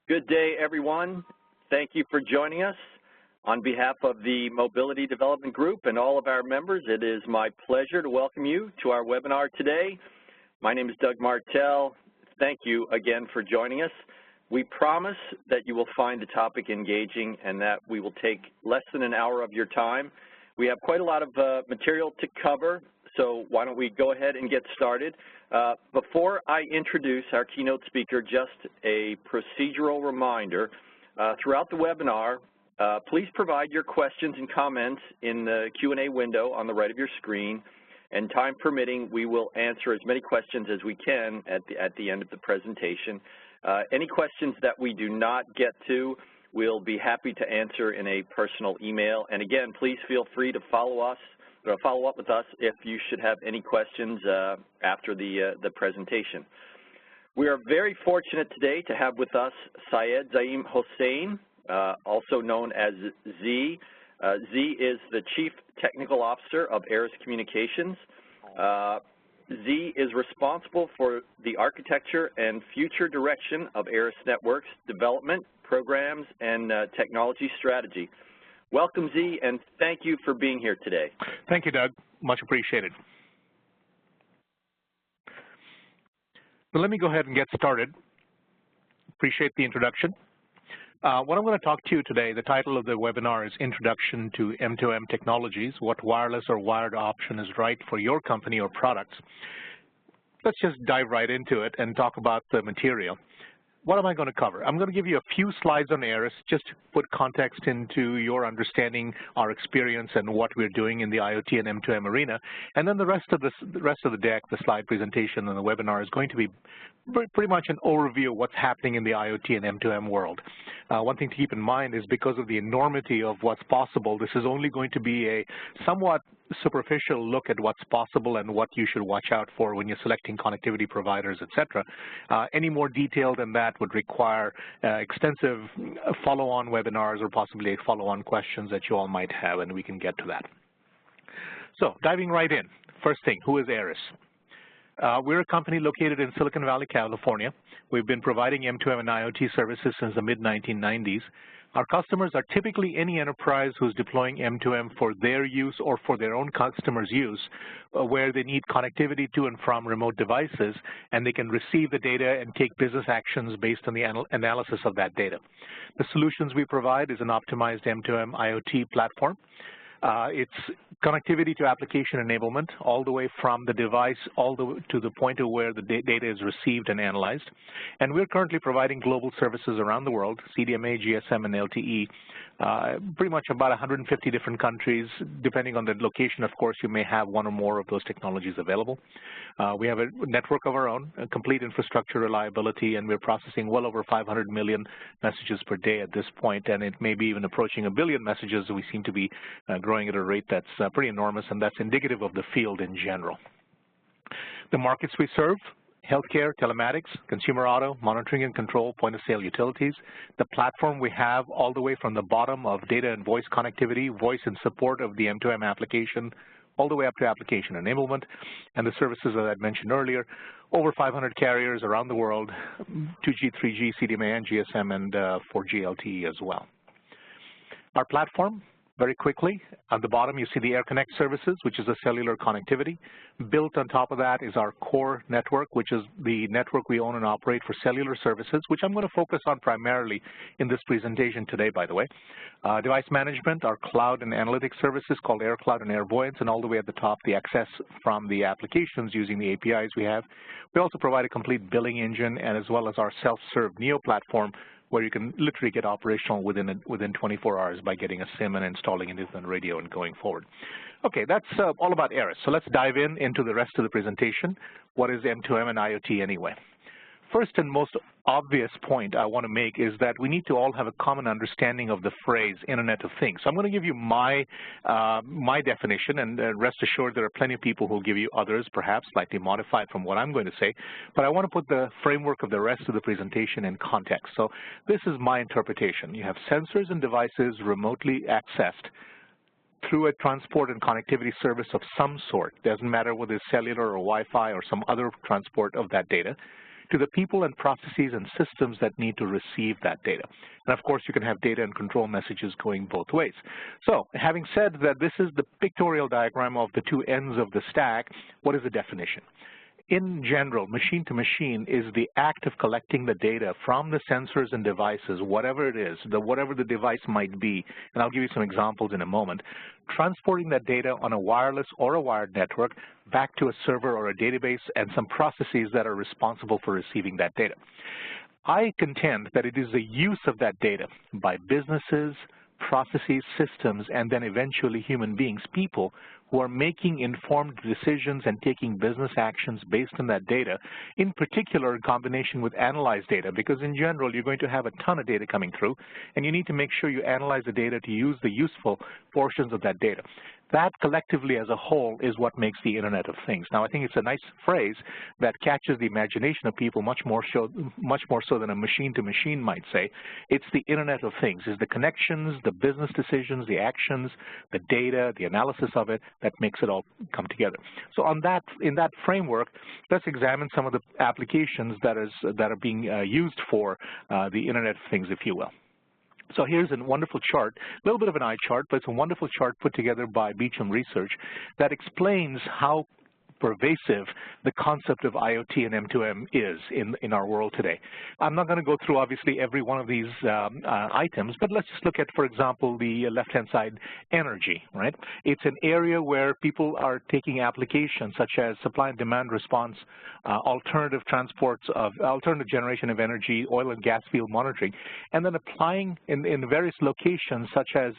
Good day, everyone. Thank you for joining us. On behalf of the Mobility Development Group and all of our members, it is my pleasure to welcome you to our webinar today. My name is Doug Martell. Thank you again for joining us. We promise that you will find the topic engaging and that we will take less than an hour of your time. We have quite a lot of material to cover, so why don't we go ahead and get started. Before I introduce our keynote speaker, just a procedural reminder. Throughout the webinar, please provide your questions and comments in the Q&A window on the right of your screen, and time permitting, we will answer as many questions as we can at the end of the presentation. Any questions that we do not get to, we'll be happy to answer in a personal email. And again, please feel free to follow up with us if you should have any questions after the presentation. We are very fortunate today to have with us Syed Zaim Hossain, also known as Z. Z is the Chief Technical Officer of ARIS Communications. Z is responsible for the architecture and future direction of ARIS Networks development, programs, and technology strategy. Welcome, Z, and thank you for being here today. Thank you, Doug. Much appreciated. So let me go ahead and get started. Appreciate the introduction. What I'm going to talk to you today, the title of the webinar is Introduction to M2M Technologies, What Wireless or Wired Option is Right for Your Company or Products. Let's just dive right into it and talk about the material. What am I going to cover? I'm going to give you a few slides on ARIS just to put context into your understanding, our experience, and what we're doing in the IoT and M2M arena. And then the rest of the deck, the slide presentation and the webinar is going to be pretty much an overview of what's happening in the IoT and M2M world. One thing to keep in mind is because of the enormity of what's possible, this is only going to be a somewhat superficial look at what's possible and what you should watch out for when you're selecting connectivity providers, etc. Any more detail than that would require extensive follow-on webinars or possibly follow-on questions that you all might have, and we can get to that. So diving right in, first thing, who is ARIS? We're a company located in Silicon Valley, California. We've been providing M2M and IoT services since the mid-1990s. Our customers are typically any enterprise who's deploying M2M for their use or for their own customers' use, where they need connectivity to and from remote devices, and they can receive the data and take business actions based on the analysis of that data. The solutions we provide is an optimized M2M IoT platform. It's connectivity to application enablement all the way from the device all the way to the point of where the data is received and analyzed. And we're currently providing global services around the world, CDMA, GSM, and LTE, pretty much about 150 different countries. Depending on the location, of course, you may have one or more of those technologies available. We have a network of our own, a complete infrastructure reliability, and we're processing well over 500 million messages per day at this point, and it may be even approaching 1 billion messages. We seem to be growing at a rate that's pretty enormous, and that's indicative of the field in general. The markets we serve: healthcare, telematics, consumer auto, monitoring and control, point-of-sale utilities. The platform we have all the way from the bottom of data and voice connectivity, voice in support of the M2M application, all the way up to application enablement, and the services that I mentioned earlier. Over 500 carriers around the world, 2G, 3G, CDMA, and GSM, and 4G LTE as well. Our platform, very quickly, at the bottom you see the AirConnect services, which is a cellular connectivity. Built on top of that is our core network, which is the network we own and operate for cellular services, which I'm going to focus on primarily in this presentation today, by the way. Device management, our cloud and analytics services called AirCloud and AirVoyance, and all the way at the top, the access from the applications using the APIs we have. We also provide a complete billing engine, and as well as our self-serve Neo platform, where you can literally get operational within 24 hours by getting a SIM and installing it on radio and going forward. Okay, that's all about ARIS. So let's dive into the rest of the presentation. What is M2M and IoT anyway? First and most obvious point I want to make is that we need to all have a common understanding of the phrase Internet of Things. So I'm going to give you my definition, and rest assured there are plenty of people who will give you others, perhaps slightly modified from what I'm going to say. But I want to put the framework of the rest of the presentation in context. So this is my interpretation. You have sensors and devices remotely accessed through a transport and connectivity service of some sort. Doesn't matter whether it's cellular or Wi-Fi or some other transport of that data, to the people and processes and systems that need to receive that data. And of course, you can have data and control messages going both ways. So having said that this is the pictorial diagram of the two ends of the stack, what is the definition? In general, machine-to-machine is the act of collecting the data from the sensors and devices, whatever it is, whatever the device might be, and I'll give you some examples in a moment, transporting that data on a wireless or a wired network back to a server or a database and some processes that are responsible for receiving that data. I contend that it is the use of that data by businesses, processes, systems, and then eventually human beings, people, who are making informed decisions and taking business actions based on that data, in particular in combination with analyzed data, because in general you're going to have a ton of data coming through, and you need to make sure you analyze the data to use the useful portions of that data. That collectively as a whole is what makes the Internet of Things. Now, I think it's a nice phrase that catches the imagination of people much more so than a machine-to-machine might say. It's the Internet of Things. It's the connections, the business decisions, the actions, the data, the analysis of it that makes it all come together. So on that, in that framework, let's examine some of the applications that are being used for the Internet of Things, if you will. So here's a wonderful chart, a little bit of an eye chart, but it's a wonderful chart put together by Beecham Research that explains how pervasive the concept of IoT and M2M is in our world today. I'm not going to go through, obviously, every one of these items, but let's just look at, for example, the left-hand side, energy, right? It's an area where people are taking applications such as supply and demand response, alternative transports of alternative generation of energy, oil and gas field monitoring, and then applying in various locations such as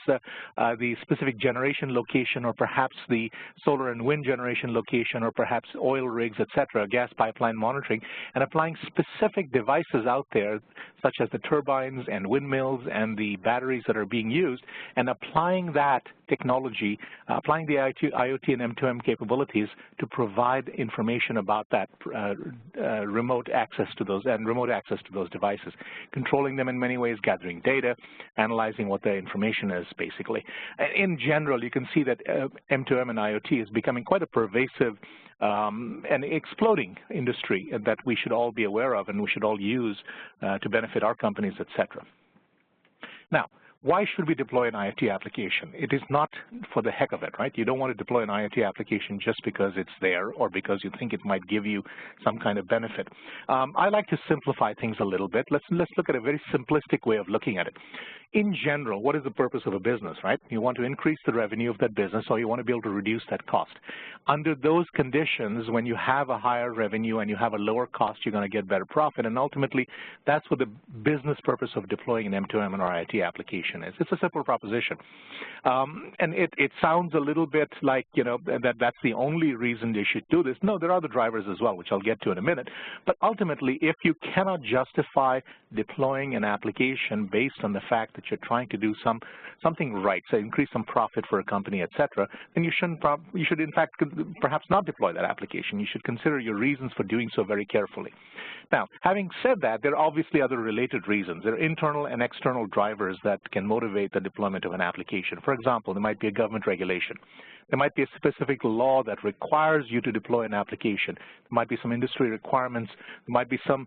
the specific generation location or perhaps the solar and wind generation location or perhaps oil rigs, etc., gas pipeline monitoring, and applying specific devices out there such as the turbines and windmills and the batteries that are being used, and applying that technology, applying the IoT and M2M capabilities to provide information about that remote access to those devices, controlling them in many ways, gathering data, analyzing what the information is, basically. In general, you can see that M2M and IoT is becoming quite a pervasive and exploding industry that we should all be aware of and we should all use to benefit our companies, etc. Now, why should we deploy an IoT application? It is not for the heck of it, right? You don't want to deploy an IoT application just because it's there or because you think it might give you some kind of benefit. I like to simplify things a little bit. Let's look at a very simplistic way of looking at it. In general, what is the purpose of a business, right? You want to increase the revenue of that business, or you want to be able to reduce that cost. Under those conditions, when you have a higher revenue and you have a lower cost, you're going to get better profit, and ultimately, that's what the business purpose of deploying an M2M and IoT application is. It's a simple proposition. And it sounds a little bit like, you know, that's the only reason they should do this. No, there are other drivers as well, which I'll get to in a minute. But ultimately, if you cannot justify deploying an application based on the fact that you're trying to do something right, say increase some profit for a company, etc., then you should in fact perhaps not deploy that application. You should consider your reasons for doing so very carefully. Now, having said that, there are obviously other related reasons. There are internal and external drivers that can motivate the deployment of an application. For example, there might be a government regulation. There might be a specific law that requires you to deploy an application. There might be some industry requirements. There might be some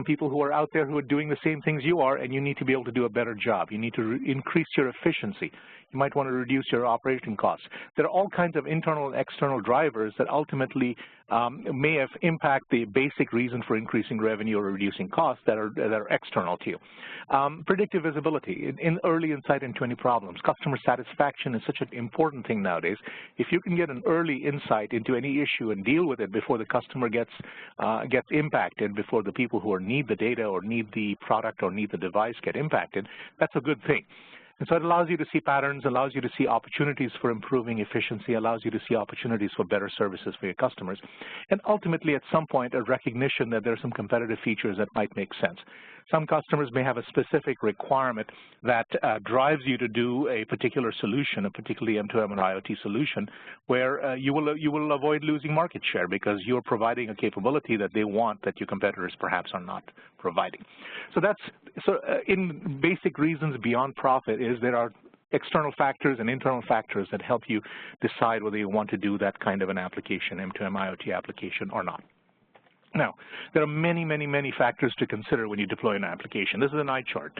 people who are out there who are doing the same things you are, and you need to be able to do a better job. You need to increase your efficiency. You might want to reduce your operating costs. There are all kinds of internal and external drivers that ultimately may have impact the basic reason for increasing revenue or reducing costs that are external to you. Predictive visibility, in early insight into any problems. Customer satisfaction is such an important thing nowadays. If you can get an early insight into any issue and deal with it before the customer gets impacted, before the people who need the data or need the product or need the device get impacted, that's a good thing. And so it allows you to see patterns, allows you to see opportunities for improving efficiency, allows you to see opportunities for better services for your customers, and ultimately at some point a recognition that there are some competitive features that might make sense. Some customers may have a specific requirement that drives you to do a particular solution, a particularly M2M and IoT solution, where you will avoid losing market share because you're providing a capability that they want that your competitors perhaps are not providing. So in basic reasons beyond profit is there are external factors and internal factors that help you decide whether you want to do that kind of an application, M2M IoT application or not. Now, there are many, many, many factors to consider when you deploy an application. This is an eye chart.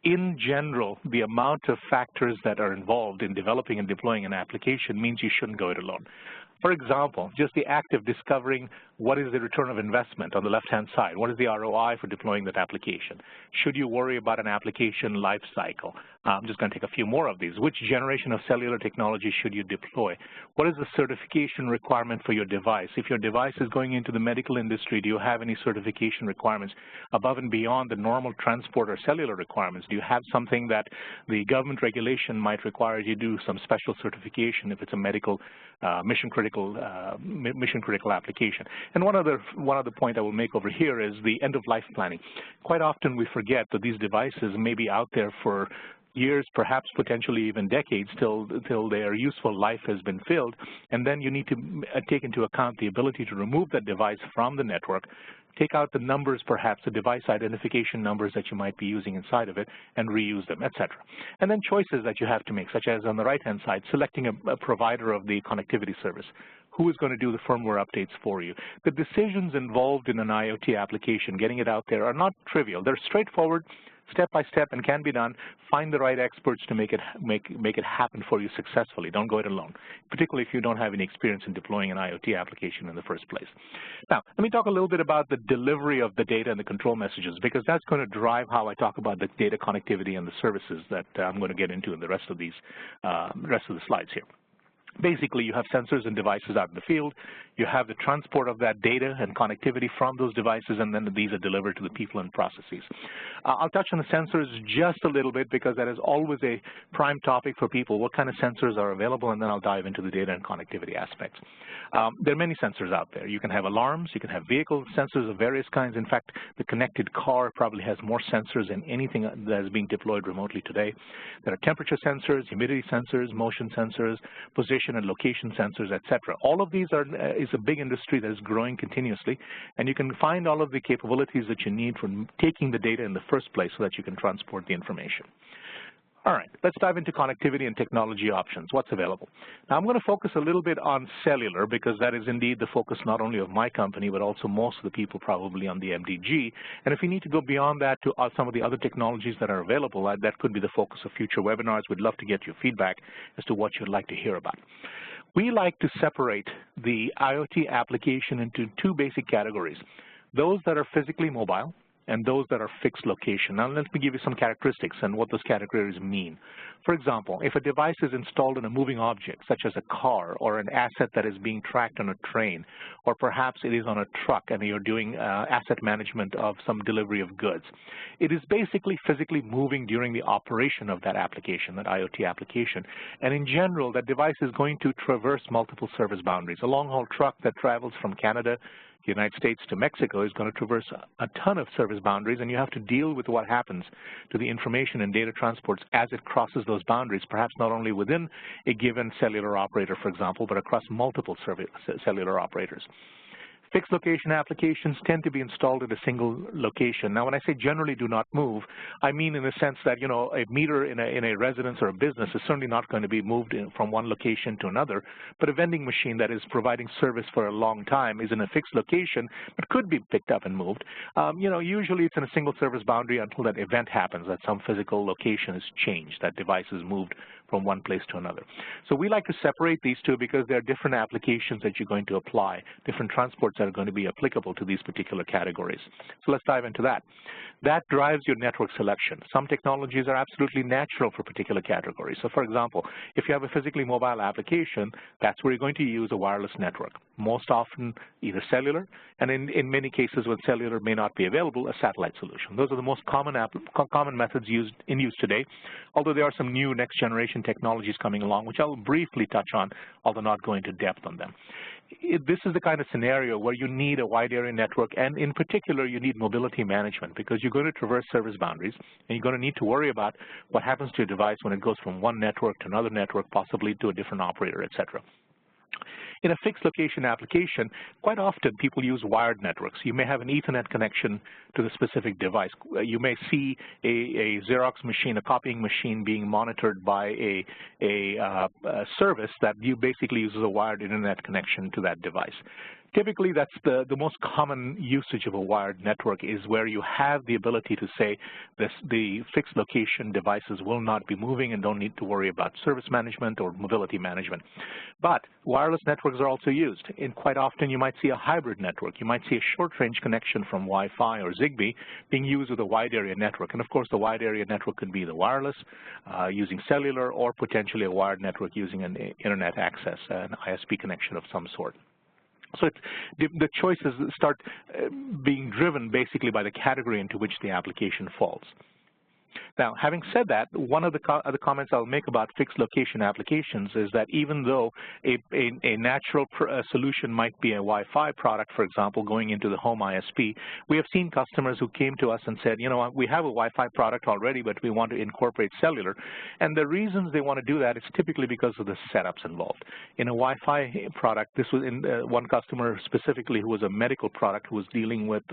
In general, the amount of factors that are involved in developing and deploying an application means you shouldn't go it alone. For example, just the act of discovering what is the return of investment on the left-hand side. What is the ROI for deploying that application? Should you worry about an application life cycle? I'm just going to take a few more of these. Which generation of cellular technology should you deploy? What is the certification requirement for your device? If your device is going into the medical industry, do you have any certification requirements above and beyond the normal transport or cellular requirements? Do you have something that the government regulation might require you to do some special certification if it's a medical mission critical application? And one other point I will make over here is the end-of-life planning. Quite often we forget that these devices may be out there for years, perhaps potentially even decades, till their useful life has been filled, and then you need to take into account the ability to remove that device from the network, take out the numbers, perhaps the device identification numbers that you might be using inside of it, and reuse them, etc. And then choices that you have to make, such as on the right-hand side, selecting a provider of the connectivity service. Who is going to do the firmware updates for you? The decisions involved in an IoT application, getting it out there, are not trivial. They're straightforward, step by step, and can be done. Find the right experts to make it happen for you successfully. Don't go it alone, particularly if you don't have any experience in deploying an IoT application in the first place. Now, let me talk a little bit about the delivery of the data and the control messages, because that's going to drive how I talk about the data connectivity and the services that I'm going to get into in the rest of the slides here. Basically, you have sensors and devices out in the field. You have the transport of that data and connectivity from those devices, and then these are delivered to the people and processes. I'll touch on the sensors just a little bit because that is always a prime topic for people. What kind of sensors are available? And then I'll dive into the data and connectivity aspects. There are many sensors out there. You can have alarms. You can have vehicle sensors of various kinds. In fact, the connected car probably has more sensors than anything that is being deployed remotely today. There are temperature sensors, humidity sensors, motion sensors, position and location sensors, etc. All of these is a big industry that is growing continuously, and you can find all of the capabilities that you need for taking the data in the first place so that you can transport the information. All right, let's dive into connectivity and technology options. What's available? Now, I'm going to focus a little bit on cellular because that is indeed the focus not only of my company, but also most of the people probably on the MDG. And if you need to go beyond that to some of the other technologies that are available, that could be the focus of future webinars. We'd love to get your feedback as to what you'd like to hear about. We like to separate the IoT application into two basic categories, those that are physically mobile and those that are fixed location. Now, let me give you some characteristics and what those categories mean. For example, if a device is installed in a moving object, such as a car or an asset that is being tracked on a train, or perhaps it is on a truck and you're doing asset management of some delivery of goods, it is basically physically moving during the operation of that application, that IoT application. And in general, that device is going to traverse multiple service boundaries. A long-haul truck that travels from Canada, the United States to Mexico is going to traverse a ton of service boundaries, and you have to deal with what happens to the information and data transports as it crosses those boundaries, perhaps not only within a given cellular operator, for example, but across multiple cellular operators. Fixed location applications tend to be installed at a single location. Now, when I say generally do not move, I mean in the sense that, you know, a meter in a residence or a business is certainly not going to be moved from one location to another, but a vending machine that is providing service for a long time is in a fixed location, but could be picked up and moved. You know, usually it's in a single service boundary until that event happens, that some physical location is changed, that device is moved from one place to another. So we like to separate these two because there are different applications that you're going to apply, different transports that are going to be applicable to these particular categories. So let's dive into that. That drives your network selection. Some technologies are absolutely natural for particular categories. So for example, if you have a physically mobile application, that's where you're going to use a wireless network. Most often either cellular, and in many cases when cellular may not be available, a satellite solution. Those are the most common methods in use today, although there are some new next generation technologies coming along, which I'll briefly touch on, although not go into depth on them. This is the kind of scenario where you need a wide area network, and in particular you need mobility management because you're going to traverse service boundaries and you're going to need to worry about what happens to your device when it goes from one network to another network, possibly to a different operator, etc. In a fixed location application, quite often people use wired networks. You may have an Ethernet connection to the specific device. You may see a Xerox machine, a copying machine being monitored by a service that you basically uses a wired internet connection to that device. Typically, that's the most common usage of a wired network is where you have the ability to say the fixed location devices will not be moving and don't need to worry about service management or mobility management. But wireless networks are also used. And quite often, you might see a hybrid network. You might see a short-range connection from Wi-Fi or Zigbee being used with a wide area network. And of course, the wide area network could be the wireless using cellular or potentially a wired network using an internet access, an ISP connection of some sort. So the choices start being driven basically by the category into which the application falls. Now, having said that, one of the other comments I'll make about fixed location applications is that even though a natural solution might be a Wi-Fi product, for example, going into the home ISP, we have seen customers who came to us and said, you know what, we have a Wi-Fi product already, but we want to incorporate cellular. And the reasons they want to do that is typically because of the setups involved. In a Wi-Fi product, this was in one customer specifically who was a medical product who was dealing with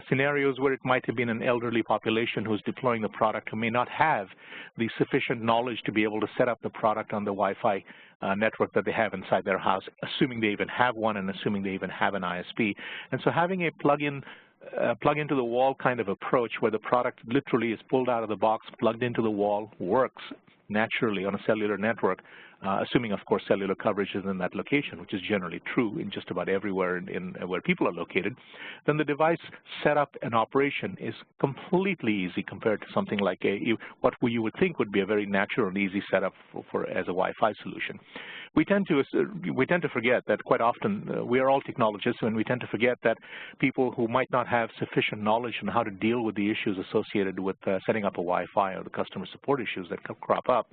scenarios where it might have been an elderly population who was deploying the product who may not have the sufficient knowledge to be able to set up the product on the Wi-Fi network that they have inside their house, assuming they even have one and assuming they even have an ISP. And so having a plug-in plug-into the wall kind of approach where the product literally is pulled out of the box, plugged into the wall, works naturally on a cellular network, assuming, of course, cellular coverage is in that location, which is generally true in just about everywhere where people are located, then the device setup and operation is completely easy compared to something like what you would think would be a very natural and easy setup as a Wi-Fi solution. We tend to forget that quite often we are all technologists, and we tend to forget that people who might not have sufficient knowledge on how to deal with the issues associated with setting up a Wi-Fi or the customer support issues that crop up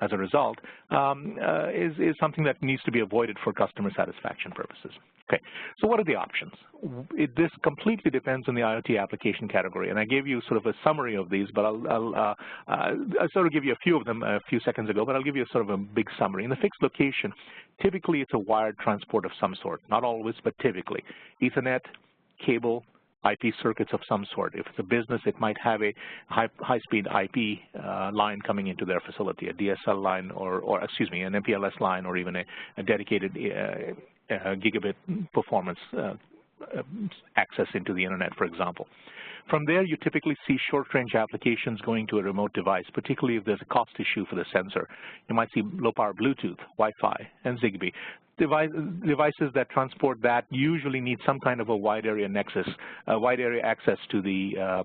as a result is something that needs to be avoided for customer satisfaction purposes. Okay, so what are the options? This completely depends on the IoT application category, and I gave you sort of a summary of these, but I'll sort of give you a few of them a few seconds ago, but I'll give you sort of a big summary. In the fixed location, typically it's a wired transport of some sort, not always, but typically. Ethernet, cable, IP circuits of some sort. If it's a business, it might have a high-speed IP line coming into their facility, a DSL line or excuse me, an MPLS line or even a dedicated gigabit performance access into the internet, for example. From there, you typically see short-range applications going to a remote device, particularly if there's a cost issue for the sensor. You might see low-power Bluetooth, Wi-Fi, and Zigbee. Devices that transport that usually need some kind of a wide area nexus, wide area access to the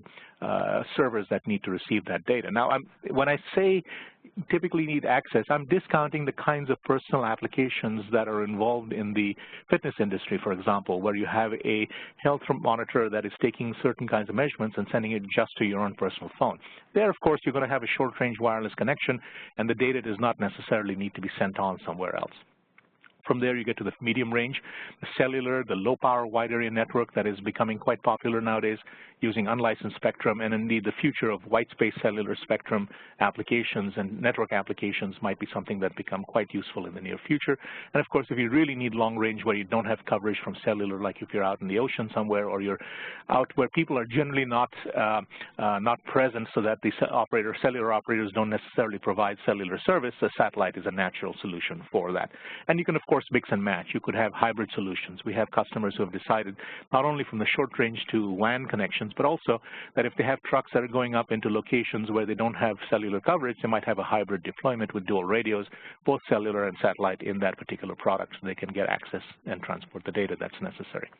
servers that need to receive that data. Now, when I say typically need access, I'm discounting the kinds of personal applications that are involved in the fitness industry, for example, where you have a health monitor that is taking certain kinds of measurements and sending it just to your own personal phone. There, of course, you're going to have a short-range wireless connection, and the data does not necessarily need to be sent on somewhere else. From there, you get to the medium range, the cellular, the low-power wide area network that is becoming quite popular nowadays using unlicensed spectrum, and indeed the future of white space cellular spectrum applications and network applications might be something that become quite useful in the near future. And of course, if you really need long range where you don't have coverage from cellular, like if you're out in the ocean somewhere or you're out where people are generally not present so that the cellular operators don't necessarily provide cellular service, a satellite is a natural solution for that. And you can, of course, mix and match. You could have hybrid solutions. We have customers who have decided not only from the short range to WAN connections, but also that if they have trucks that are going up into locations where they don't have cellular coverage, they might have a hybrid deployment with dual radios, both cellular and satellite in that particular product, so they can get access and transport the data that's necessary.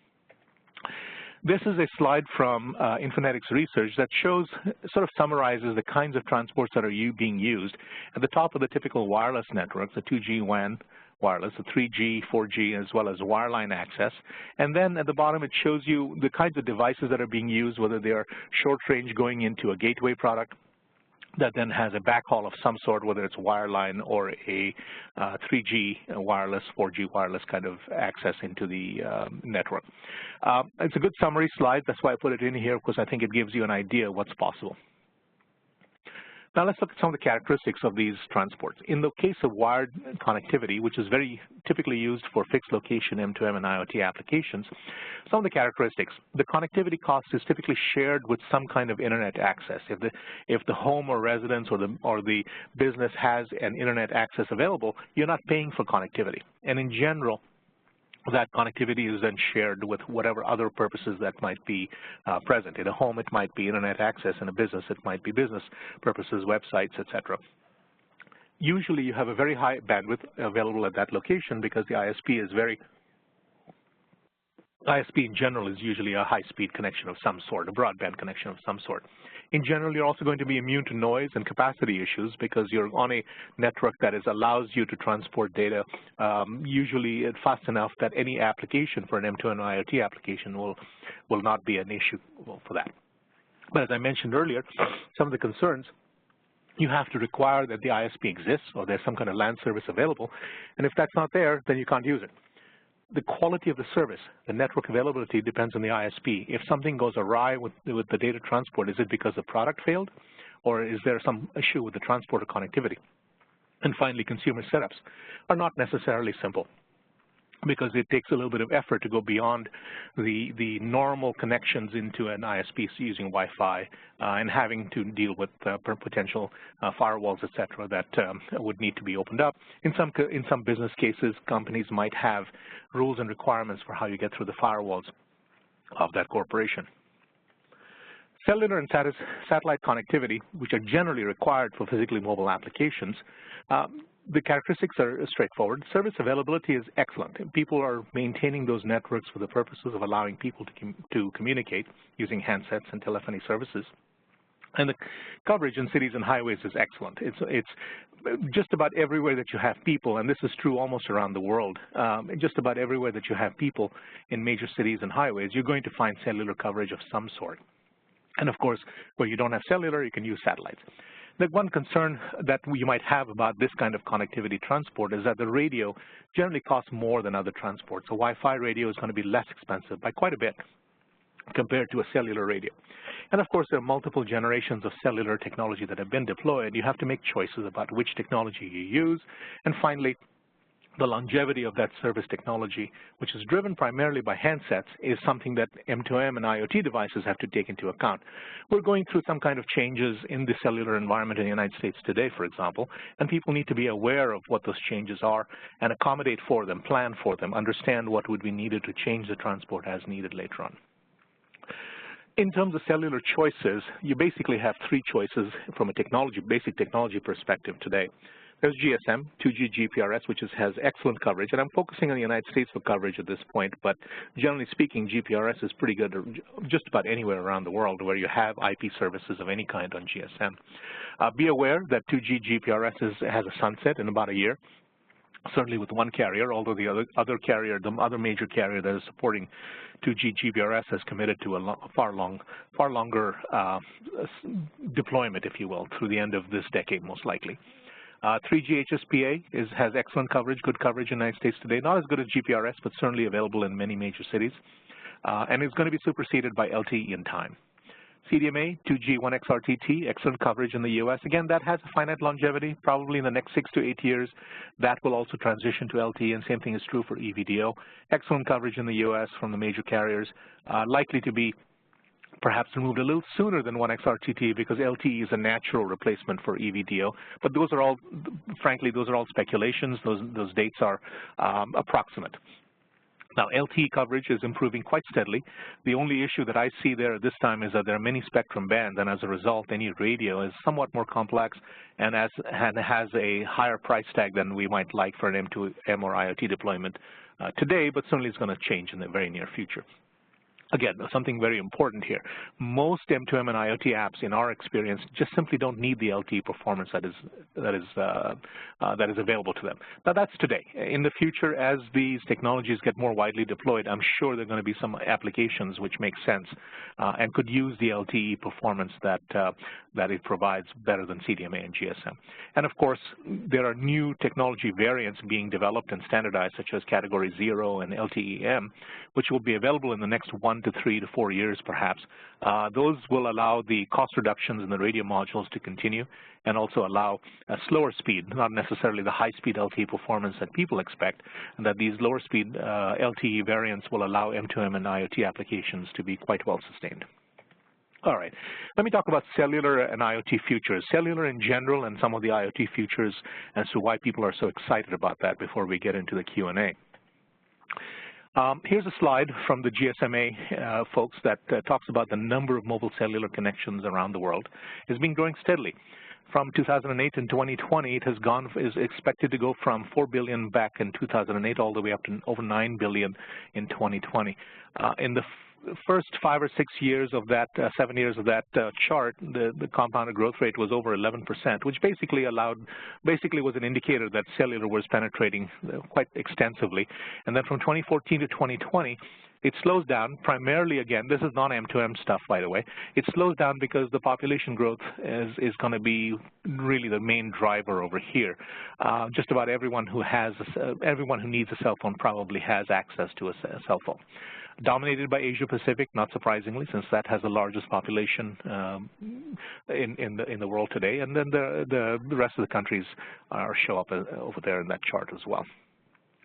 This is a slide from Infonetics research that sort of summarizes the kinds of transports that are being used. At the top of the typical wireless networks, the 2G WAN wireless, the 3G, 4G, as well as wireline access. And then at the bottom, it shows you the kinds of devices that are being used, whether they are short range going into a gateway product that then has a backhaul of some sort, whether it's wireline or a 3G wireless, 4G wireless kind of access into the network. It's a good summary slide. That's why I put it in here, because I think it gives you an idea of what's possible. Now let's look at some of the characteristics of these transports. In the case of wired connectivity, which is very typically used for fixed location M2M and IoT applications, some of the characteristics. The connectivity cost is typically shared with some kind of internet access. If the home or residence or the business has an internet access available, you're not paying for connectivity. And in general, that connectivity is then shared with whatever other purposes that might be present. In a home, it might be internet access. In a business, it might be business purposes, websites, etc. Usually, you have a very high bandwidth available at that location because the ISP is ISP in general is usually a high-speed connection of some sort, a broadband connection of some sort. In general, you're also going to be immune to noise and capacity issues because you're on a network that allows you to transport data usually fast enough that any application for an M2M IoT application will not be an issue for that. But as I mentioned earlier, some of the concerns, you have to require that the ISP exists or there's some kind of LAN service available, and if that's not there, then you can't use it. The quality of the service, the network availability depends on the ISP. If something goes awry with the data transport, is it because the product failed, or is there some issue with the transport or connectivity? And finally, consumer setups are not necessarily simple, because it takes a little bit of effort to go beyond the normal connections into an ISP using Wi-Fi and having to deal with potential firewalls, et cetera, that would need to be opened up. In some business cases, companies might have rules and requirements for how you get through the firewalls of that corporation. Cellular and satellite connectivity, which are generally required for physically mobile applications, the characteristics are straightforward. Service availability is excellent. People are maintaining those networks for the purposes of allowing people to communicate using handsets and telephony services. And the coverage in cities and highways is excellent. It's just about everywhere that you have people, and this is true almost around the world, just about everywhere that you have people in major cities and highways, you're going to find cellular coverage of some sort. And of course, where you don't have cellular, you can use satellites. The one concern that you might have about this kind of connectivity transport is that the radio generally costs more than other transports. A Wi-Fi radio is going to be less expensive by quite a bit compared to a cellular radio. And of course, there are multiple generations of cellular technology that have been deployed. You have to make choices about which technology you use. And finally, the longevity of that service technology, which is driven primarily by handsets, is something that M2M and IoT devices have to take into account. We're going through some kind of changes in the cellular environment in the United States today, for example, and people need to be aware of what those changes are and accommodate for them, plan for them, understand what would be needed to change the transport as needed later on. In terms of cellular choices, you basically have three choices from a basic technology perspective today. There's GSM, 2G GPRS, which has excellent coverage, and I'm focusing on the United States for coverage at this point, but generally speaking, GPRS is pretty good just about anywhere around the world where you have IP services of any kind on GSM. Be aware that 2G GPRS has a sunset in about a year, certainly with one carrier, although the other major carrier that is supporting 2G GPRS has committed to a far longer deployment, if you will, through the end of this decade, most likely. 3G HSPA has excellent coverage, good coverage in the United States today. Not as good as GPRS, but certainly available in many major cities. And it's going to be superseded by LTE in time. CDMA, 2G 1xRTT, excellent coverage in the U.S. Again, that has a finite longevity. Probably in the next 6 to 8 years, that will also transition to LTE, and same thing is true for EVDO. Excellent coverage in the U.S. from the major carriers, likely to be perhaps removed a little sooner than 1xRTT because LTE is a natural replacement for EVDO. But those are all, frankly, those are all speculations. Those dates are approximate. Now, LTE coverage is improving quite steadily. The only issue that I see there at this time is that there are many spectrum bands, and as a result, any radio is somewhat more complex and has a higher price tag than we might like for an M2M or IoT deployment today, but certainly it's going to change in the very near future. Again, something very important here. Most M2M and IoT apps, in our experience, just simply don't need the LTE performance that is available to them. Now, that's today. In the future, as these technologies get more widely deployed, I'm sure there are going to be some applications which make sense and could use the LTE performance that it provides better than CDMA and GSM. And of course, there are new technology variants being developed and standardized, such as Category 0 and LTE-M, which will be available in the next 1 to 3 to 4 years, perhaps. Those will allow the cost reductions in the radio modules to continue and also allow a slower speed, not necessarily the high-speed LTE performance that people expect, and that these lower-speed LTE variants will allow M2M and IoT applications to be quite well sustained. All right, let me talk about cellular and IoT futures. Cellular in general and some of the IoT futures as to why people are so excited about that before we get into the Q&A. Here's a slide from the GSMA folks that talks about the number of mobile cellular connections around the world. It's been growing steadily. From 2008 and 2020, it has is expected to go from 4 billion back in 2008 all the way up to over 9 billion in 2020. In the first 5 or 6 years of that, 7 years of that chart, the compounded growth rate was over 11%, which basically was an indicator that cellular was penetrating quite extensively. And then from 2014 to 2020, it slows down primarily, again, this is not M2M stuff, by the way. It slows down because the population growth is going to be really the main driver over here. Just about everyone who needs a cell phone probably has access to a cell phone. Dominated by Asia Pacific, not surprisingly, since that has the largest population in the world today. And then the rest of the countries show up over there in that chart as well.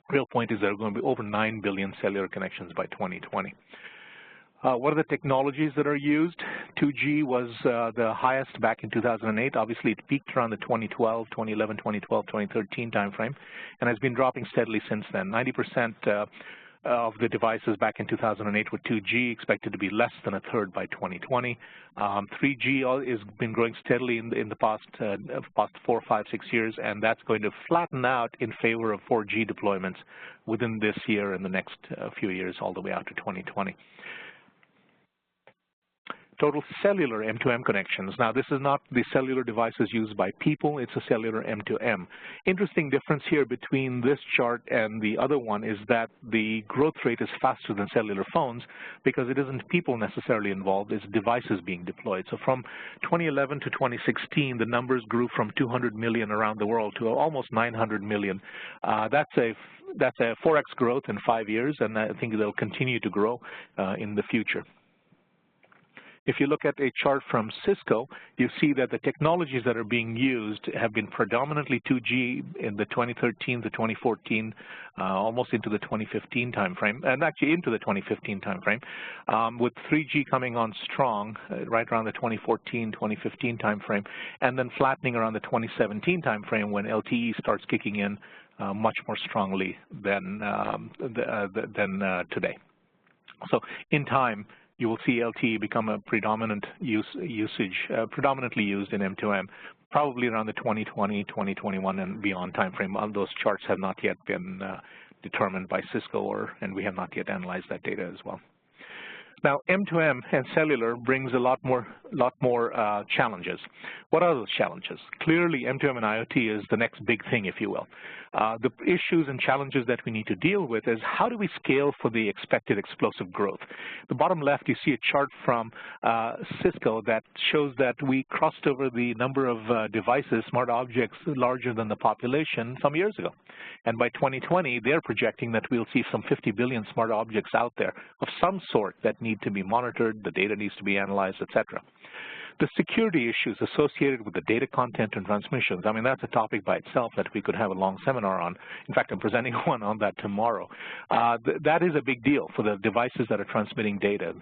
Real point is there are going to be over 9 billion cellular connections by 2020. What are the technologies that are used? 2G was the highest back in 2008. Obviously, it peaked around the 2011, 2012, 2013 timeframe, and has been dropping steadily since then. 90% of the devices back in 2008 with 2G, expected to be less than a third by 2020. 3G has been growing steadily in the past 4, 5, 6 years, and that's going to flatten out in favor of 4G deployments within this year and the next few years all the way out to 2020. Total cellular M2M connections. Now, this is not the cellular devices used by people, it's a cellular M2M. Interesting difference here between this chart and the other one is that the growth rate is faster than cellular phones because it isn't people necessarily involved, it's devices being deployed. So from 2011 to 2016, the numbers grew from 200 million around the world to almost 900 million. That's a 4x growth in 5 years, and I think they'll continue to grow in the future. If you look at a chart from Cisco, you see that the technologies that are being used have been predominantly 2G in the 2013 to 2014, almost into the 2015 timeframe, and actually into the 2015 timeframe, with 3G coming on strong right around the 2014, 2015 timeframe, and then flattening around the 2017 timeframe when LTE starts kicking in much more strongly than today. So in time, you will see LTE become a predominantly used in M2M, probably around the 2020, 2021, and beyond timeframe. All those charts have not yet been determined by Cisco, and we have not yet analyzed that data as well. Now, M2M and cellular brings a lot more challenges. What are those challenges? Clearly, M2M and IoT is the next big thing, if you will. The issues and challenges that we need to deal with is how do we scale for the expected explosive growth? The bottom left, you see a chart from Cisco that shows that we crossed over the number of devices, smart objects, larger than the population some years ago. And by 2020, they're projecting that we'll see some 50 billion smart objects out there of some sort that need to be monitored, the data needs to be analyzed, etc. The security issues associated with the data content and transmissions, I mean, that's a topic by itself that we could have a long seminar on. In fact, I'm presenting one on that tomorrow. That is a big deal for the devices that are transmitting data.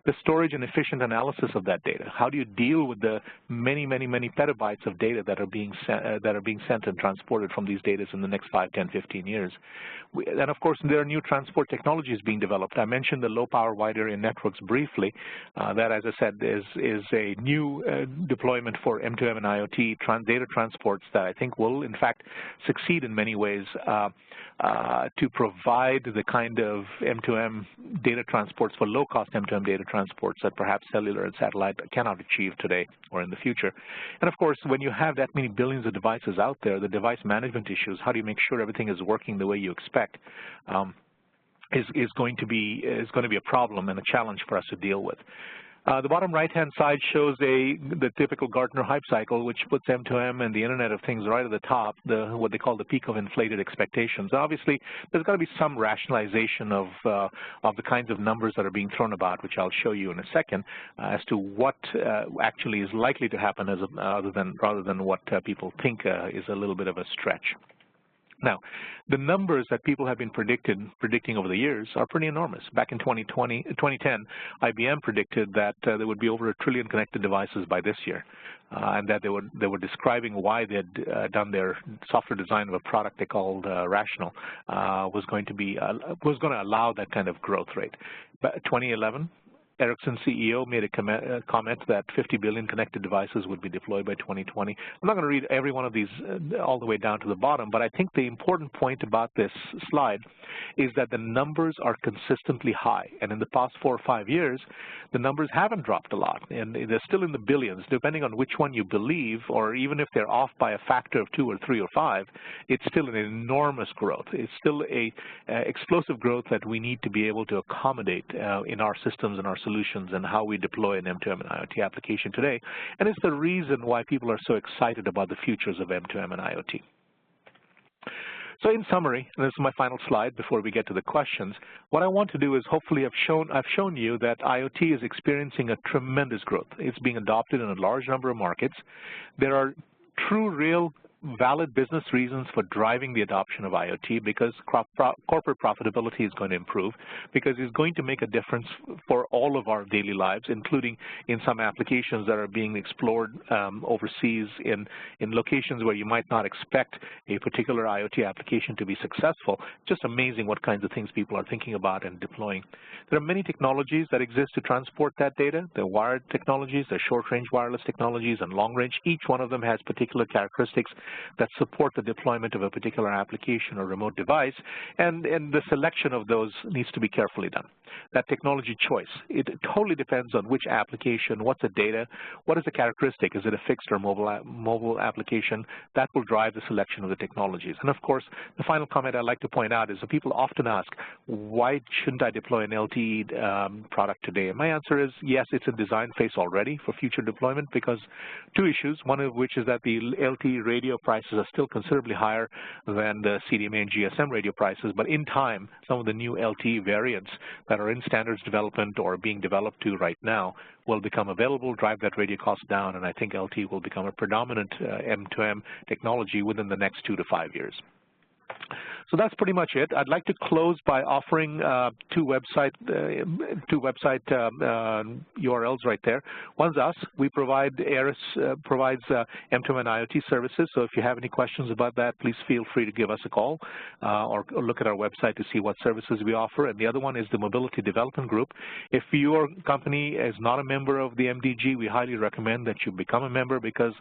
The storage and efficient analysis of that data. How do you deal with the many, many, many petabytes of data that are being sent and transported from these data in the next 5, 10, 15 years? And of course, there are new transport technologies being developed. I mentioned the low power wide area networks briefly. That, as I said, is a new deployment for M2M and IoT data transports that I think will, in fact, succeed in many ways to provide the kind of M2M data transports for low-cost M2M data transports that perhaps cellular and satellite cannot achieve today or in the future. And of course, when you have that many billions of devices out there, the device management issues, how do you make sure everything is working the way you expect, is going to be a problem and a challenge for us to deal with. The bottom right-hand side shows the typical Gartner hype cycle, which puts M2M and the Internet of Things right at the top, what they call the peak of inflated expectations. Obviously, there's got to be some rationalization of the kinds of numbers that are being thrown about, which I'll show you in a second, as to what actually is likely to happen rather than what people think is a little bit of a stretch. Now, the numbers that people have been predicting over the years are pretty enormous. Back in 2010, IBM predicted that there would be over 1 trillion connected devices by this year, and that they were describing why they had done their software design of a product they called Rational was going to allow that kind of growth rate. But 2011. Ericsson CEO made a comment that 50 billion connected devices would be deployed by 2020. I'm not going to read every one of these all the way down to the bottom, but I think the important point about this slide is that the numbers are consistently high. And in the past 4 or 5 years, the numbers haven't dropped a lot. And they're still in the billions, depending on which one you believe, or even if they're off by a factor of 2 or 3 or 5, it's still an enormous growth. It's still a explosive growth that we need to be able to accommodate in our systems and our solutions and how we deploy an M2M and IoT application today. And it's the reason why people are so excited about the futures of M2M and IoT. So in summary, and this is my final slide before we get to the questions, what I want to do is hopefully I've shown you that IoT is experiencing a tremendous growth. It's being adopted in a large number of markets. There are true, real, valid business reasons for driving the adoption of IoT, because corporate profitability is going to improve, because it's going to make a difference for all of our daily lives, including in some applications that are being explored overseas in locations where you might not expect a particular IoT application to be successful. Just amazing what kinds of things people are thinking about and deploying. There are many technologies that exist to transport that data. There are wired technologies, there are short-range wireless technologies, and long-range. Each one of them has particular characteristics that support the deployment of a particular application or remote device, and the selection of those needs to be carefully done. That technology choice, it totally depends on which application, what's the data, what is the characteristic, is it a fixed or mobile application, that will drive the selection of the technologies. And of course, the final comment I'd like to point out is that people often ask, why shouldn't I deploy an LTE product today? And my answer is, yes, it's in design phase already for future deployment, because 2 issues, one of which is that the LTE radio prices are still considerably higher than the CDMA and GSM radio prices, but in time, some of the new LTE variants that are in standards development or being developed to right now will become available, drive that radio cost down, and I think LTE will become a predominant M2M technology within the next 2 to 5 years. So that's pretty much it. I'd like to close by offering two website URLs right there. One's us. We provide, ARIS provides M2M and IoT services. So if you have any questions about that, please feel free to give us a call or look at our website to see what services we offer. And the other one is the Mobility Development Group. If your company is not a member of the MDG, we highly recommend that you become a member, because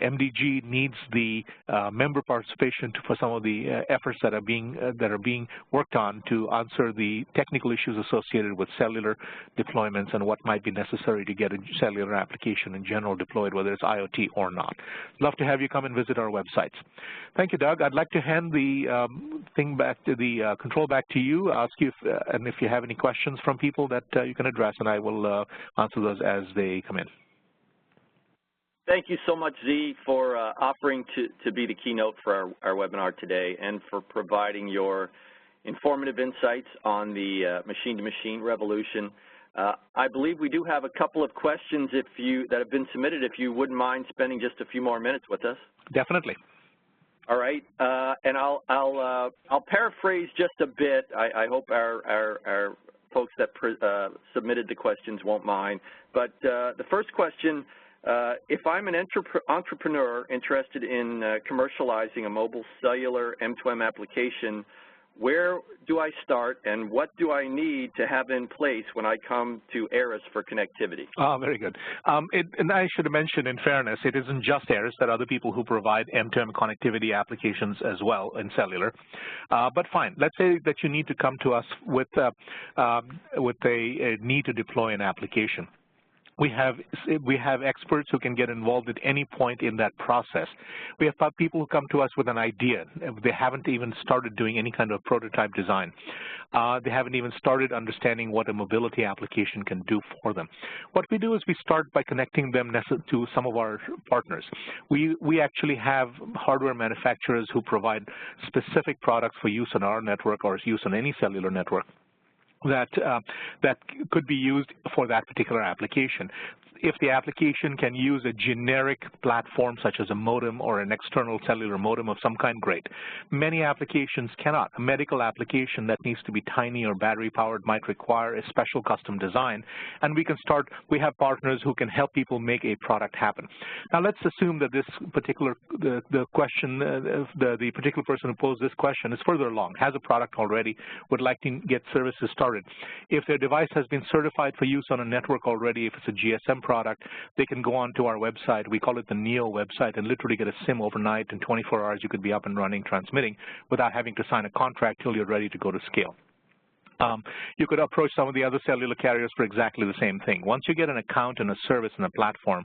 MDG needs the member participation for some of the efforts that are being worked on to answer the technical issues associated with cellular deployments and what might be necessary to get a cellular application in general deployed, whether it's IoT or not. Love to have you come and visit our websites. Thank you, Doug. I'd like to hand the control back to you. Ask you if you have any questions from people that you can address, and I will answer those as they come in. Thank you so much, Z, for offering to be the keynote for our webinar today, and for providing your informative insights on the machine-to-machine revolution. I believe we do have a couple of questions that have been submitted, if you wouldn't mind spending just a few more minutes with us. Definitely. All right, and I'll paraphrase just a bit. I hope our folks that submitted the questions won't mind. But the first question, if I'm an entrepreneur interested in commercializing a mobile cellular M2M application, where do I start, and what do I need to have in place when I come to ARIS for connectivity? Oh, very good. And I should mention, in fairness, it isn't just ARIS. There are other people who provide M2M connectivity applications as well in cellular. But fine, let's say that you need to come to us with a need to deploy an application. We have experts who can get involved at any point in that process. We have people who come to us with an idea. They haven't even started doing any kind of prototype design. They haven't even started understanding what a mobility application can do for them. What we do is we start by connecting them to some of our partners. We actually have hardware manufacturers who provide specific products for use on our network or use on any cellular network that could be used for that particular application. If the application can use a generic platform such as a modem or an external cellular modem of some kind, great. Many applications cannot. A medical application that needs to be tiny or battery powered might require a special custom design, and we have partners who can help people make a product happen. Now let's assume that this particular, the particular person who posed this question is further along, has a product already, would like to get services started. If their device has been certified for use on a network already, if it's a GSM product, they can go onto our website. We call it the NEO website, and literally get a SIM overnight. In 24 hours, you could be up and running, transmitting, without having to sign a contract till you're ready to go to scale. You could approach some of the other cellular carriers for exactly the same thing. Once you get an account and a service and a platform,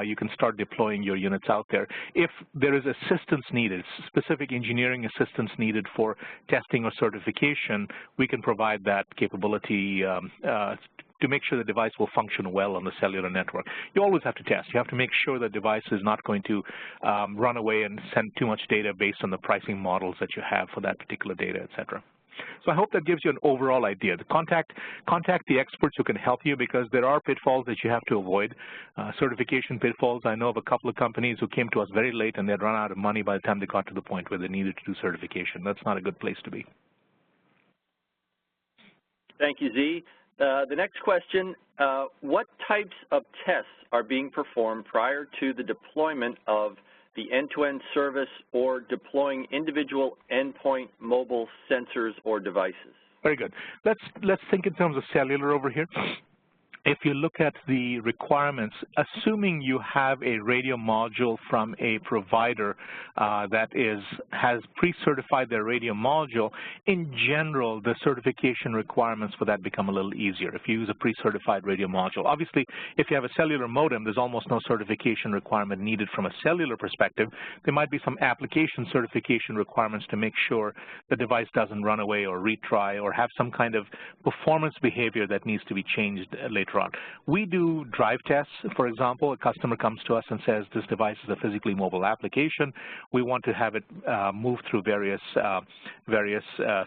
you can start deploying your units out there. If there is assistance needed, specific engineering assistance needed for testing or certification, we can provide that capability to make sure the device will function well on the cellular network. You always have to test. You have to make sure the device is not going to run away and send too much data based on the pricing models that you have for that particular data, et cetera. So I hope that gives you an overall idea. Contact the experts who can help you, because there are pitfalls that you have to avoid, certification pitfalls. I know of a couple of companies who came to us very late and they'd run out of money by the time they got to the point where they needed to do certification. That's not a good place to be. Thank you, Z. The next question, what types of tests are being performed prior to the deployment of the end-to-end service or deploying individual endpoint mobile sensors or devices? Very good. Let's think in terms of cellular over here. If you look at the requirements, assuming you have a radio module from a provider that has pre-certified their radio module, in general, the certification requirements for that become a little easier if you use a pre-certified radio module. Obviously, if you have a cellular modem, there's almost no certification requirement needed from a cellular perspective. There might be some application certification requirements to make sure the device doesn't run away or retry or have some kind of performance behavior that needs to be changed later on. We do drive tests. For example, a customer comes to us and says, this device is a physically mobile application. We want to have it move through various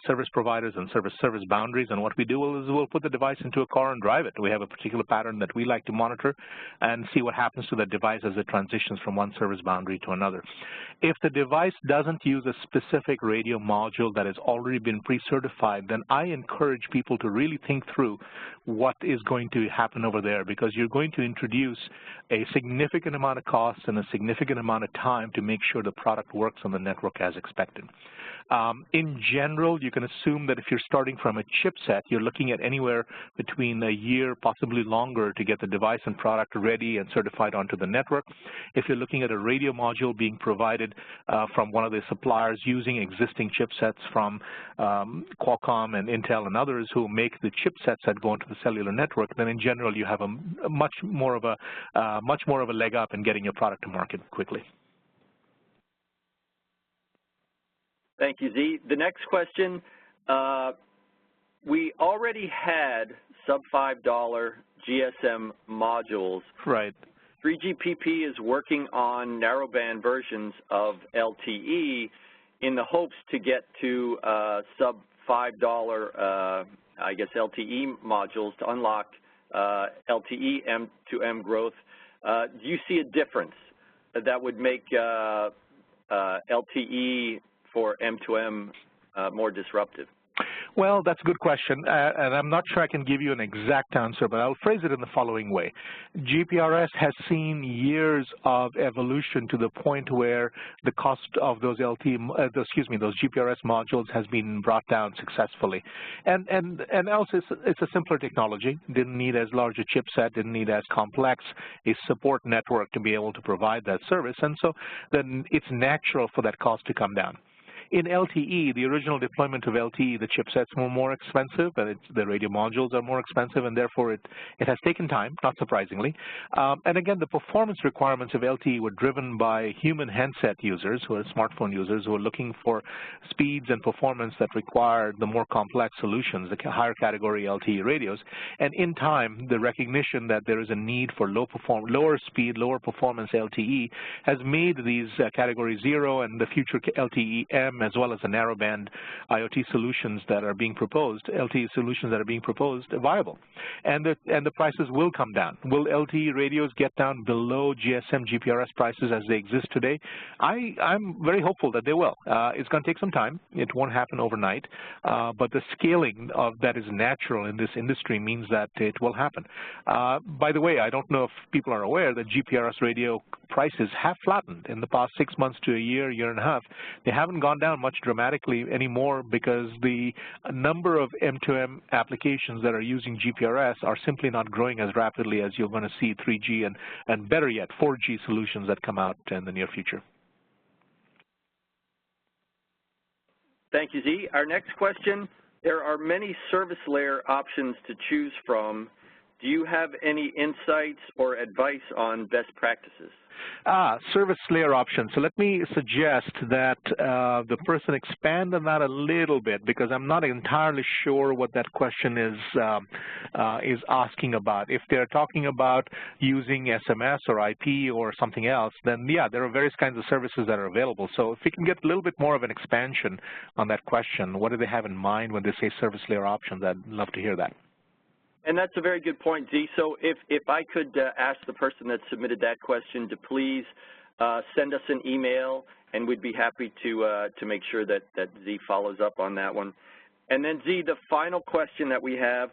service providers and service boundaries, and what we do is we'll put the device into a car and drive it. We have a particular pattern that we like to monitor and see what happens to the device as it transitions from one service boundary to another. If the device doesn't use a specific radio module that has already been pre-certified, then I encourage people to really think through what is going to happen over there, because you're going to introduce a significant amount of cost and a significant amount of time to make sure the product works on the network as expected. In general, you can assume that if you're starting from a chipset, you're looking at anywhere between a year, possibly longer, to get the device and product ready and certified onto the network. If you're looking at a radio module being provided from one of the suppliers using existing chipsets from Qualcomm and Intel and others who make the chipsets that go into the cellular network, then in general you have a much more of a leg up in getting your product to market quickly. Thank you, Z. The next question, we already had sub-$5 GSM modules. Right. 3GPP is working on narrowband versions of LTE in the hopes to get to sub-$5, I guess, LTE modules to unlock LTE M2M growth. Do you see a difference that would make LTE for M2M more disruptive? Well, that's a good question, and I'm not sure I can give you an exact answer, but I'll phrase it in the following way. GPRS has seen years of evolution to the point where the cost of those those GPRS modules has been brought down successfully. And also it's a simpler technology. Didn't need as large a chipset, didn't need as complex a support network to be able to provide that service, and so then it's natural for that cost to come down. In LTE, the original deployment of LTE, the chipsets were more expensive, and the radio modules are more expensive, and therefore it has taken time, not surprisingly. And again, the performance requirements of LTE were driven by human handset users, who are smartphone users, who are looking for speeds and performance that required the more complex solutions, the higher category LTE radios. And in time, the recognition that there is a need for lower speed, lower performance LTE has made these category 0 and the future LTE M M2M as well as the narrowband IoT solutions that are being proposed, LTE solutions that are being proposed, viable. And the prices will come down. Will LTE radios get down below GSM GPRS prices as they exist today? I'm very hopeful that they will. It's going to take some time. It won't happen overnight, but the scaling of that is natural in this industry means that it will happen. By the way, I don't know if people are aware that GPRS radio prices have flattened in the past 6 months to a year, year and a half. They haven't gone down much dramatically anymore because the number of M2M applications that are using GPRS are simply not growing as rapidly as you're going to see 3G and better yet, 4G solutions that come out in the near future. Thank you, Z. Our next question, there are many service layer options to choose from. Do you have any insights or advice on best practices? Service layer options. So let me suggest that the person expand on that a little bit because I'm not entirely sure what that question is asking about. If they're talking about using SMS or IP or something else, then yeah, there are various kinds of services that are available. So if we can get a little bit more of an expansion on that question, what do they have in mind when they say service layer options? I'd love to hear that. And that's a very good point, Z. So if I could ask the person that submitted that question to please send us an email, and we'd be happy to make sure that Z follows up on that one. And then, Z, the final question that we have,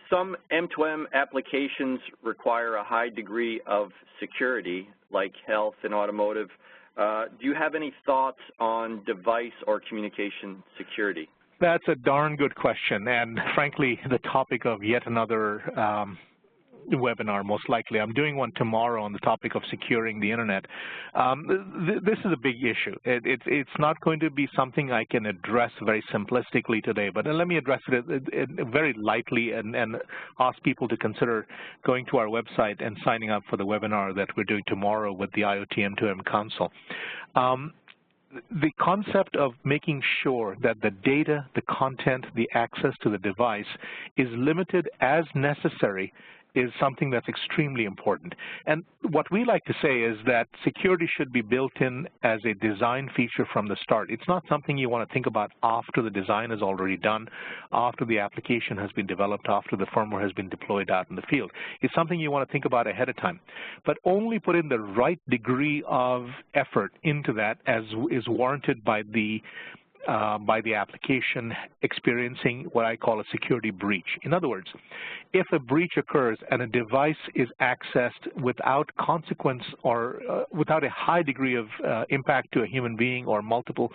some M2M applications require a high degree of security, like health and automotive. Do you have any thoughts on device or communication security? That's a darn good question, and frankly, the topic of yet another webinar, most likely. I'm doing one tomorrow on the topic of securing the Internet. This is a big issue. It's not going to be something I can address very simplistically today, but let me address it very lightly and ask people to consider going to our website and signing up for the webinar that we're doing tomorrow with the IoT M2M Council. The concept of making sure that the data, the content, the access to the device is limited as necessary is something that's extremely important. And what we like to say is that security should be built in as a design feature from the start. It's not something you want to think about after the design is already done, after the application has been developed, after the firmware has been deployed out in the field. It's something you want to think about ahead of time, but only put in the right degree of effort into that as is warranted by the application experiencing what I call a security breach. In other words, if a breach occurs and a device is accessed without consequence or without a high degree of impact to a human being or multiple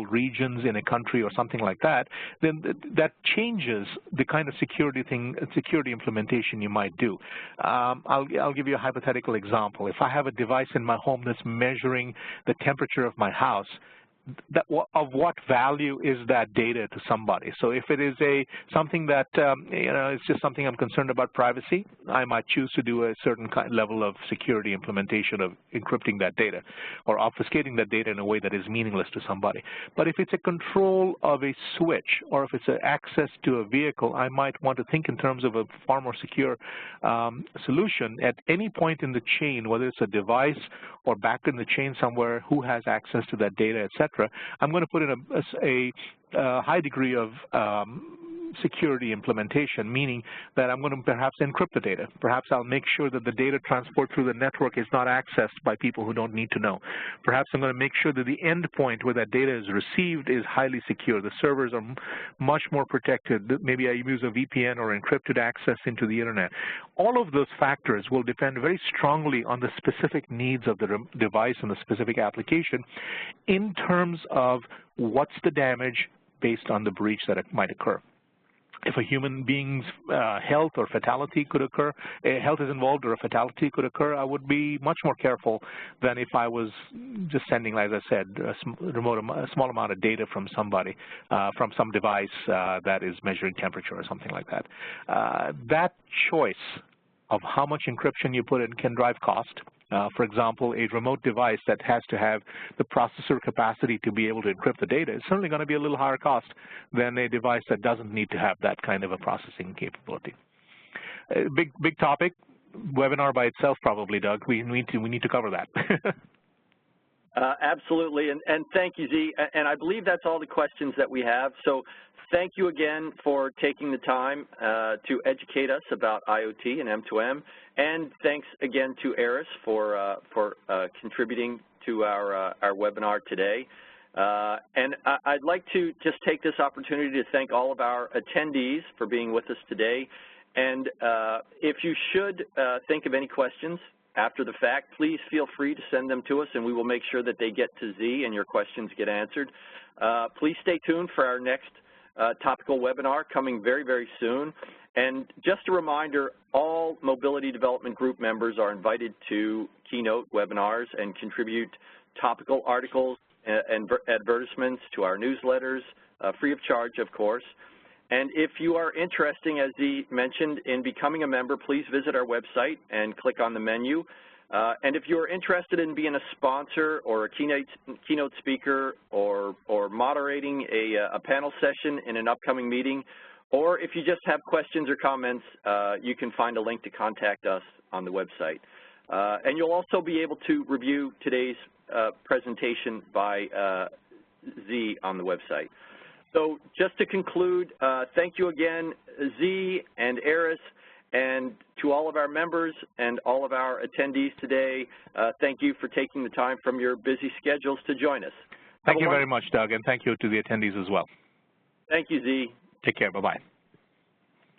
regions in a country or something like that, then that changes the kind of security implementation you might do. I'll give you a hypothetical example. If I have a device in my home that's measuring the temperature of my house, of what value is that data to somebody? So if it is something that it's just something I'm concerned about privacy, I might choose to do a certain level of security implementation of encrypting that data or obfuscating that data in a way that is meaningless to somebody. But if it's a control of a switch or if it's an access to a vehicle, I might want to think in terms of a far more secure solution at any point in the chain, whether it's a device or back in the chain somewhere, who has access to that data, etc. I'm going to put in a high degree of security implementation, meaning that I'm going to perhaps encrypt the data. Perhaps I'll make sure that the data transport through the network is not accessed by people who don't need to know. Perhaps I'm going to make sure that the end point where that data is received is highly secure. The servers are much more protected. Maybe I use a VPN or encrypted access into the Internet. All of those factors will depend very strongly on the specific needs of the device and the specific application in terms of what's the damage based on the breach that it might occur. If a human being's health or fatality could occur, health is involved or a fatality could occur, I would be much more careful than if I was just sending, as I said, a small amount of data from somebody, from some device that is measuring temperature or something like that. That choice of how much encryption you put in can drive cost. For example, a remote device that has to have the processor capacity to be able to encrypt the data is certainly going to be a little higher cost than a device that doesn't need to have that kind of a processing capability. Big topic, webinar by itself probably, Doug. We need to cover that. Absolutely, and thank you, Z. And I believe that's all the questions that we have. So thank you again for taking the time to educate us about IoT and M2M. And thanks again to Aris for contributing to our webinar today. And I'd like to just take this opportunity to thank all of our attendees for being with us today. And if you should think of any questions after the fact, please feel free to send them to us, and we will make sure that they get to Z and your questions get answered. Please stay tuned for our next topical webinar coming very, very soon. And just a reminder, all Mobility Development Group members are invited to keynote webinars and contribute topical articles and advertisements to our newsletters, free of charge, of course. And if you are interested, as Z mentioned, in becoming a member, please visit our website and click on the menu. And if you're interested in being a sponsor or a keynote speaker or moderating a panel session in an upcoming meeting, or if you just have questions or comments, you can find a link to contact us on the website. And you'll also be able to review today's presentation by Z on the website. So just to conclude, thank you again, Z and Aris, and to all of our members and all of our attendees today, thank you for taking the time from your busy schedules to join us. Thank you very much, Doug, and thank you to the attendees as well. Thank you, Z. Take care. Bye-bye.